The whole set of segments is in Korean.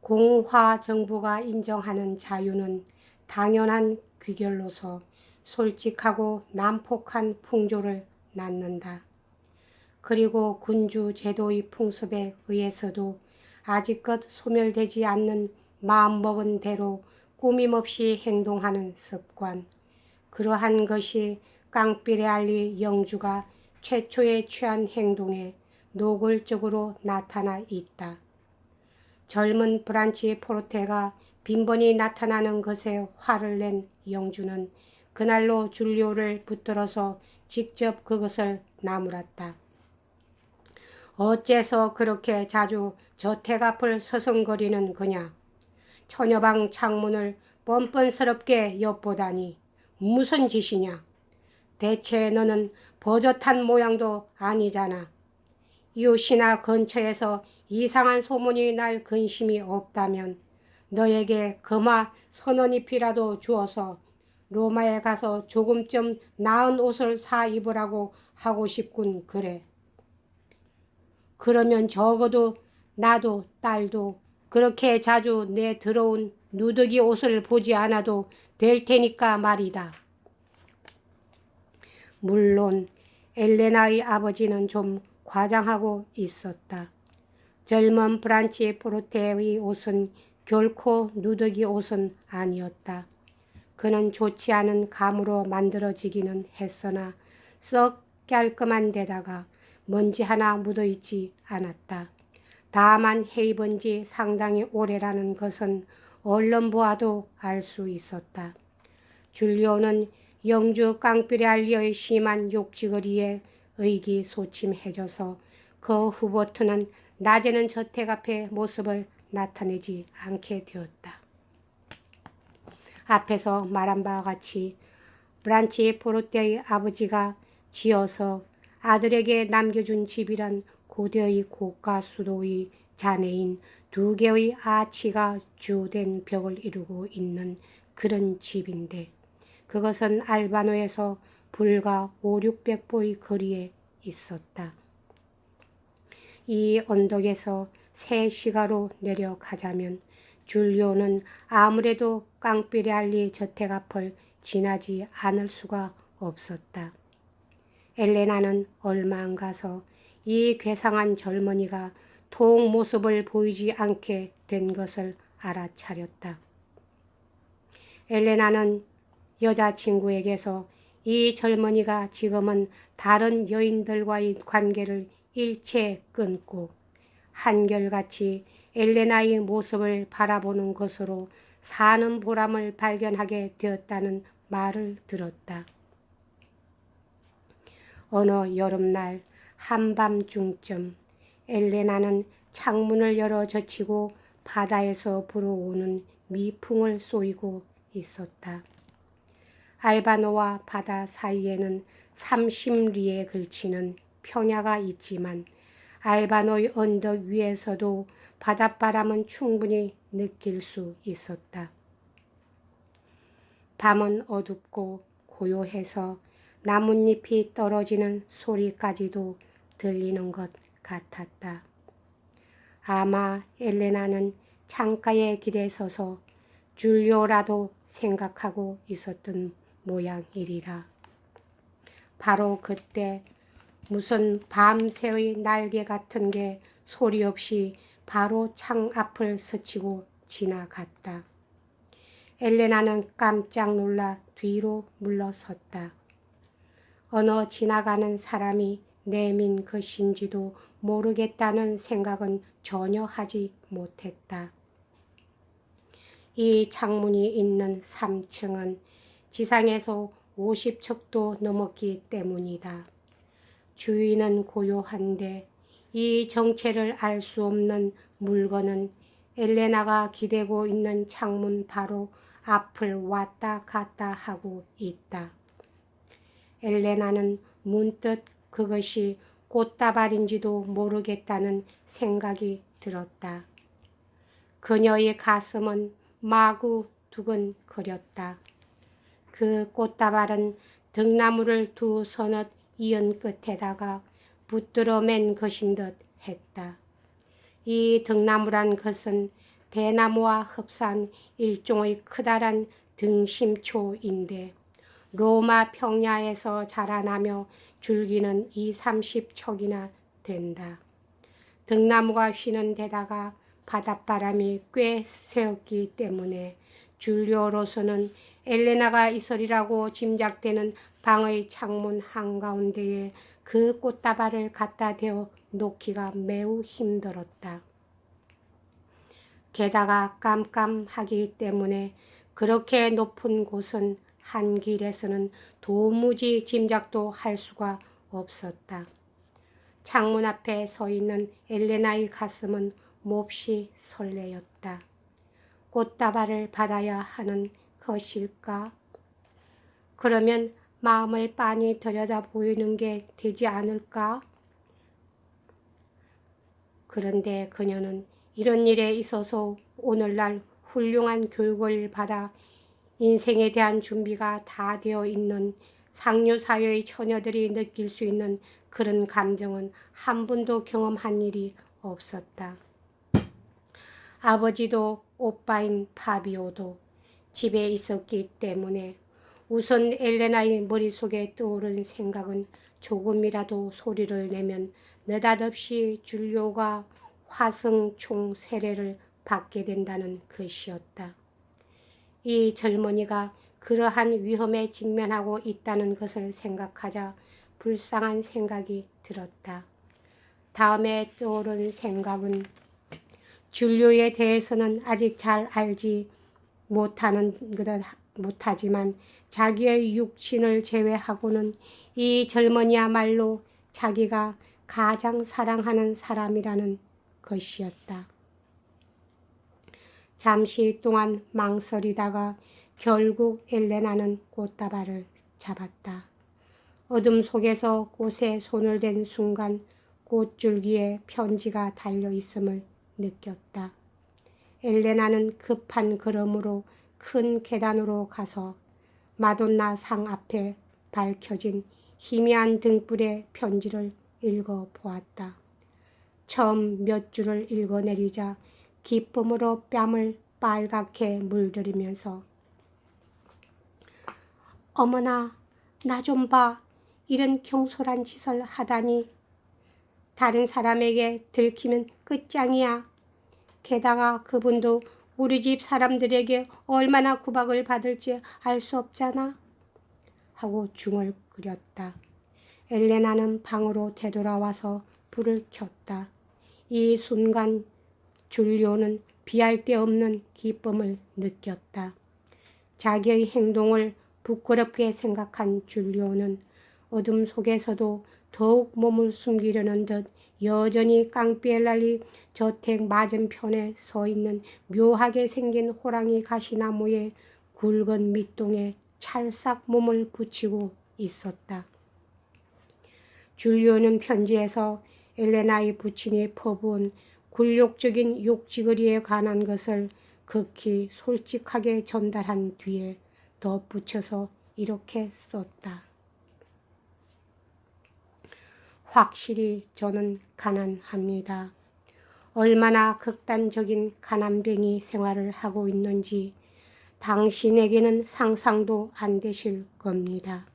공화 정부가 인정하는 자유는 당연한 귀결로서 솔직하고 난폭한 풍조를 낳는다. 그리고 군주 제도의 풍습에 의해서도 아직껏 소멸되지 않는 마음먹은 대로 꾸밈없이 행동하는 습관, 그러한 것이 깡피레알리 영주가 최초에 취한 행동에 노골적으로 나타나 있다. 젊은 브란치 포르테가 빈번히 나타나는 것에 화를 낸 영주는 그날로 줄리오를 붙들어서 직접 그것을 나무랐다. 어째서 그렇게 자주 저택 앞을 서성거리는 거냐? 처녀방 창문을 뻔뻔스럽게 엿보다니 무슨 짓이냐? 대체 너는 버젓한 모양도 아니잖아. 이웃이나 근처에서 이상한 소문이 날 근심이 없다면 너에게 금화 선언잎이라도 주어서 로마에 가서 조금쯤 나은 옷을 사 입으라고 하고 싶군 그래. 그러면 적어도 나도 딸도 그렇게 자주 내 더러운 누더기 옷을 보지 않아도 될 테니까 말이다. 물론 엘레나의 아버지는 좀 과장하고 있었다. 젊은 브란치 포르테의 옷은 결코 누더기 옷은 아니었다. 그는 좋지 않은 감으로 만들어지기는 했으나 썩 깔끔한 데다가 먼지 하나 묻어있지 않았다. 다만 해입은 지 상당히 오래라는 것은 얼른 보아도 알 수 있었다. 줄리오는 영주 깡피레알리의 심한 욕지거리에 의기소침해져서 그 후부터는 낮에는 저택 앞에 모습을 나타내지 않게 되었다. 앞에서 말한 바와 같이 브란치 포르테의 아버지가 지어서 아들에게 남겨준 집이란 고대의 고가 수도의 잔해인 2개의 아치가 주된 벽을 이루고 있는 그런 집인데 그것은 알바노에서 불과 500~600보의 거리에 있었다. 이 언덕에서 3시가로 내려가자면 줄리오는 아무래도 깡피레알리 저택 앞을 지나지 않을 수가 없었다. 엘레나는 얼마 안 가서 이 괴상한 젊은이가 통 모습을 보이지 않게 된 것을 알아차렸다. 엘레나는 여자친구에게서 이 젊은이가 지금은 다른 여인들과의 관계를 일체 끊고 한결같이 엘레나의 모습을 바라보는 것으로 사는 보람을 발견하게 되었다는 말을 들었다. 어느 여름날 한밤중쯤 엘레나는 창문을 열어 젖히고 바다에서 불어오는 미풍을 쏘이고 있었다. 알바노와 바다 사이에는 30리에 걸치는 평야가 있지만 알바노의 언덕 위에서도 바닷바람은 충분히 느낄 수 있었다. 밤은 어둡고 고요해서 나뭇잎이 떨어지는 소리까지도 들리는 것 같았다. 아마 엘레나는 창가에 기대 서서 줄리오라도 생각하고 있었던 모양이리라. 바로 그때 무슨 밤새의 날개 같은 게 소리 없이 바로 창 앞을 스치고 지나갔다. 엘레나는 깜짝 놀라 뒤로 물러섰다. 어느 지나가는 사람이 내민 것인지도 모르겠다는 생각은 전혀 하지 못했다. 이 창문이 있는 3층은 지상에서 50척도 넘었기 때문이다. 주위는 고요한데 이 정체를 알 수 없는 물건은 엘레나가 기대고 있는 창문 바로 앞을 왔다 갔다 하고 있다. 엘레나는 문득 그것이 꽃다발인지도 모르겠다는 생각이 들었다. 그녀의 가슴은 마구 두근거렸다. 그 꽃다발은 등나무를 두 서넛 이은 끝에다가 붙들어 맨 것인 듯 했다. 이 등나무란 것은 대나무와 흡사한 일종의 크다란 등심초인데 로마 평야에서 자라나며 줄기는 20-30척이나 된다. 등나무가 휘는 데다가 바닷바람이 꽤 세었기 때문에 줄리오로서는 엘레나가 있으리라고 짐작되는 방의 창문 한가운데에 그 꽃다발을 갖다 대어 놓기가 매우 힘들었다. 게다가 깜깜하기 때문에 그렇게 높은 곳은 한 길에서는 도무지 짐작도 할 수가 없었다. 창문 앞에 서 있는 엘레나의 가슴은 몹시 설레었다. 꽃다발을 받아야 하는 것일까? 그러면 마음을 빤히 들여다보이는 게 되지 않을까? 그런데 그녀는 이런 일에 있어서 오늘날 훌륭한 교육을 받아 인생에 대한 준비가 다 되어 있는 상류사회의 처녀들이 느낄 수 있는 그런 감정은 한 번도 경험한 일이 없었다. 아버지도 오빠인 파비오도 집에 있었기 때문에 우선 엘레나의 머릿속에 떠오른 생각은 조금이라도 소리를 내면 느닷없이 줄리오가 화승총 세례를 받게 된다는 것이었다. 이 젊은이가 그러한 위험에 직면하고 있다는 것을 생각하자 불쌍한 생각이 들었다. 다음에 떠오른 생각은 줄리오에 대해서는 아직 잘 알지 못하지만 자기의 육친을 제외하고는 이 젊은이야말로 자기가 가장 사랑하는 사람이라는 것이었다. 잠시 동안 망설이다가 결국 엘레나는 꽃다발을 잡았다. 어둠 속에서 꽃에 손을 댄 순간 꽃줄기에 편지가 달려있음을 느꼈다. 엘레나는 급한 걸음으로 큰 계단으로 가서 마돈나 상 앞에 밝혀진 희미한 등불의 편지를 읽어보았다. 처음 몇 줄을 읽어내리자 기쁨으로 뺨을 빨갛게 물들이면서 어머나, 나 좀 봐. 이런 경솔한 짓을 하다니. 다른 사람에게 들키면 끝장이야. 게다가 그분도 우리 집 사람들에게 얼마나 구박을 받을지 알 수 없잖아. 하고 중얼거렸다. 엘레나는 방으로 되돌아와서 불을 켰다. 이 순간 줄리오는 비할 데 없는 기쁨을 느꼈다. 자기의 행동을 부끄럽게 생각한 줄리오는 어둠 속에서도 더욱 몸을 숨기려는 듯 여전히 깡피엘랄리 저택 맞은편에 서 있는 묘하게 생긴 호랑이 가시나무의 굵은 밑동에 찰싹 몸을 붙이고 있었다. 줄리오는 편지에서 엘레나의 부친이 퍼부은 굴욕적인 욕지거리에 관한 것을 극히 솔직하게 전달한 뒤에 덧붙여서 이렇게 썼다. 확실히 저는 가난합니다. 얼마나 극단적인 가난뱅이 생활을 하고 있는지 당신에게는 상상도 안 되실 겁니다.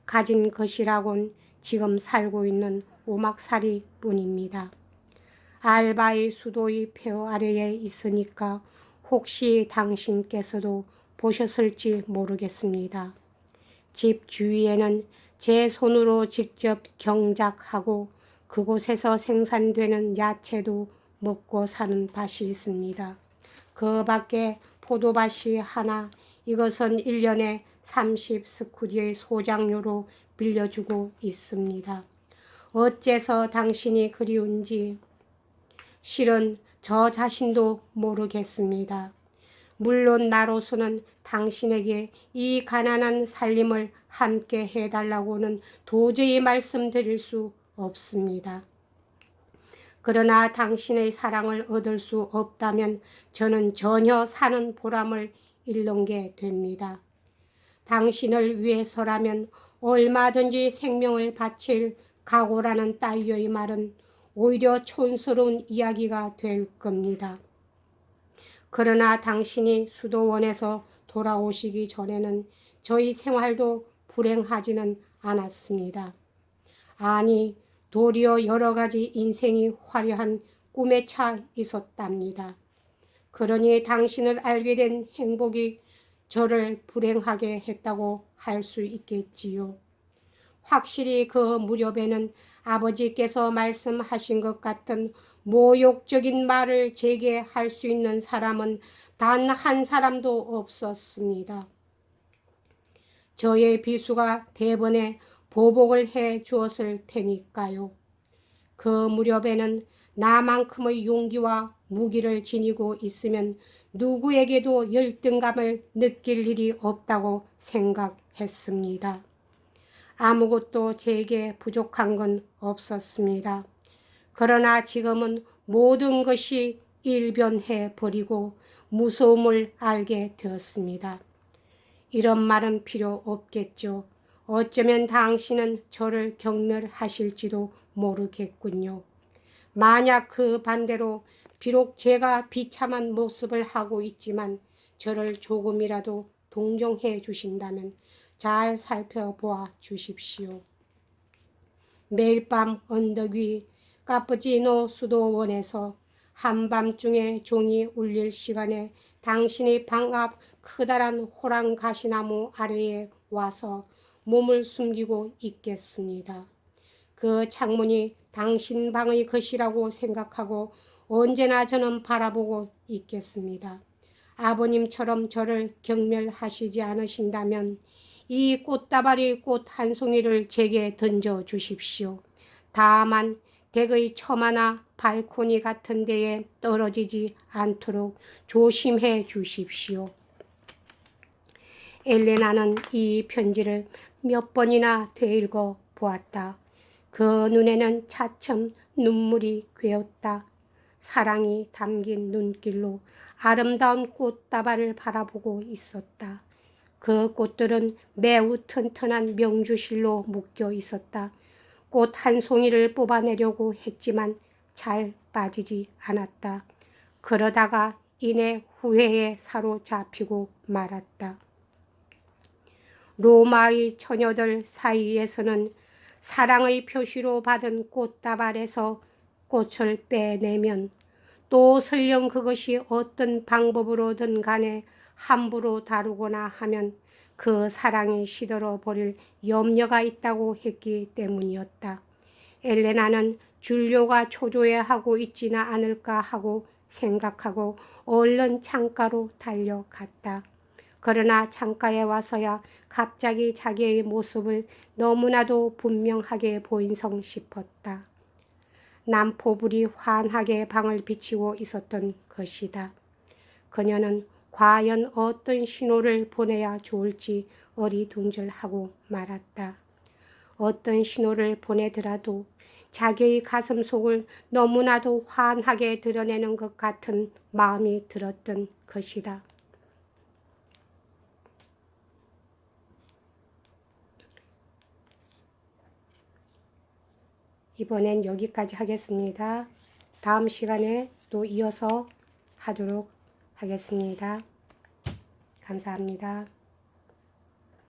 가진 것이라곤 지금 살고 있는 오막살이 뿐입니다. 알바의 수도의 폐허 아래에 있으니까 혹시 당신께서도 보셨을지 모르겠습니다. 집 주위에는 제 손으로 직접 경작하고 그곳에서 생산되는 야채도 먹고 사는 밭이 있습니다. 그 밖에 포도밭이 하나, 이것은 1년에 30스쿠디의 소장료로 빌려주고 있습니다. 어째서 당신이 그리운지 실은 저 자신도 모르겠습니다. 물론 나로서는 당신에게 이 가난한 살림을 함께 해달라고는 도저히 말씀드릴 수 없습니다. 그러나 당신의 사랑을 얻을 수 없다면 저는 전혀 사는 보람을 잃는 게 됩니다. 당신을 위해서라면 얼마든지 생명을 바칠 각오라는 따위의 말은 오히려 촌스러운 이야기가 될 겁니다. 그러나 당신이 수도원에서 돌아오시기 전에는 저희 생활도 불행하지는 않았습니다. 아니, 도리어 여러 가지 인생이 화려한 꿈에 차 있었답니다. 그러니 당신을 알게 된 행복이 저를 불행하게 했다고 할 수 있겠지요. 확실히 그 무렵에는 아버지께서 말씀하신 것 같은 모욕적인 말을 제게 할 수 있는 사람은 단 한 사람도 없었습니다. 저의 비수가 대번에 보복을 해 주었을 테니까요. 그 무렵에는 나만큼의 용기와 무기를 지니고 있으면 누구에게도 열등감을 느낄 일이 없다고 생각했습니다. 아무것도 제게 부족한 건 없었습니다. 그러나 지금은 모든 것이 일변해 버리고 무서움을 알게 되었습니다. 이런 말은 필요 없겠죠. 어쩌면 당신은 저를 경멸하실지도 모르겠군요. 만약 그 반대로 비록 제가 비참한 모습을 하고 있지만 저를 조금이라도 동정해 주신다면 잘 살펴보아 주십시오. 매일 밤 언덕 위 카푸치노 수도원에서 한밤중에 종이 울릴 시간에 당신이 방 앞 커다란 호랑 가시나무 아래에 와서 몸을 숨기고 있겠습니다. 그 창문이 당신 방의 것이라고 생각하고 언제나 저는 바라보고 있겠습니다. 아버님처럼 저를 경멸하시지 않으신다면 이 꽃다발이 꽃 한 송이를 제게 던져 주십시오. 다만 댁의 처마나 발코니 같은 데에 떨어지지 않도록 조심해 주십시오. 엘레나는 이 편지를 몇 번이나 되읽어 보았다. 그 눈에는 차츰 눈물이 괴었다. 사랑이 담긴 눈길로 아름다운 꽃다발을 바라보고 있었다. 그 꽃들은 매우 튼튼한 명주실로 묶여 있었다. 꽃 한 송이를 뽑아내려고 했지만 잘 빠지지 않았다. 그러다가 이내 후회에 사로잡히고 말았다. 로마의 처녀들 사이에서는 사랑의 표시로 받은 꽃다발에서 꽃을 빼내면 또 설령 그것이 어떤 방법으로든 간에 함부로 다루거나 하면 그 사랑이 시들어 버릴 염려가 있다고 했기 때문이었다. 엘레나는 줄료가 초조해하고 있지는 않을까 하고 생각하고 얼른 창가로 달려갔다. 그러나 창가에 와서야 갑자기 자기의 모습을 너무나도 분명하게 보인성 싶었다. 남포불이 환하게 방을 비치고 있었던 것이다. 그녀는 과연 어떤 신호를 보내야 좋을지 어리둥절하고 말았다. 어떤 신호를 보내더라도 자기의 가슴속을 너무나도 환하게 드러내는 것 같은 마음이 들었던 것이다. 이번엔 여기까지 하겠습니다. 다음 시간에 또 이어서 하도록 하겠습니다. 감사합니다.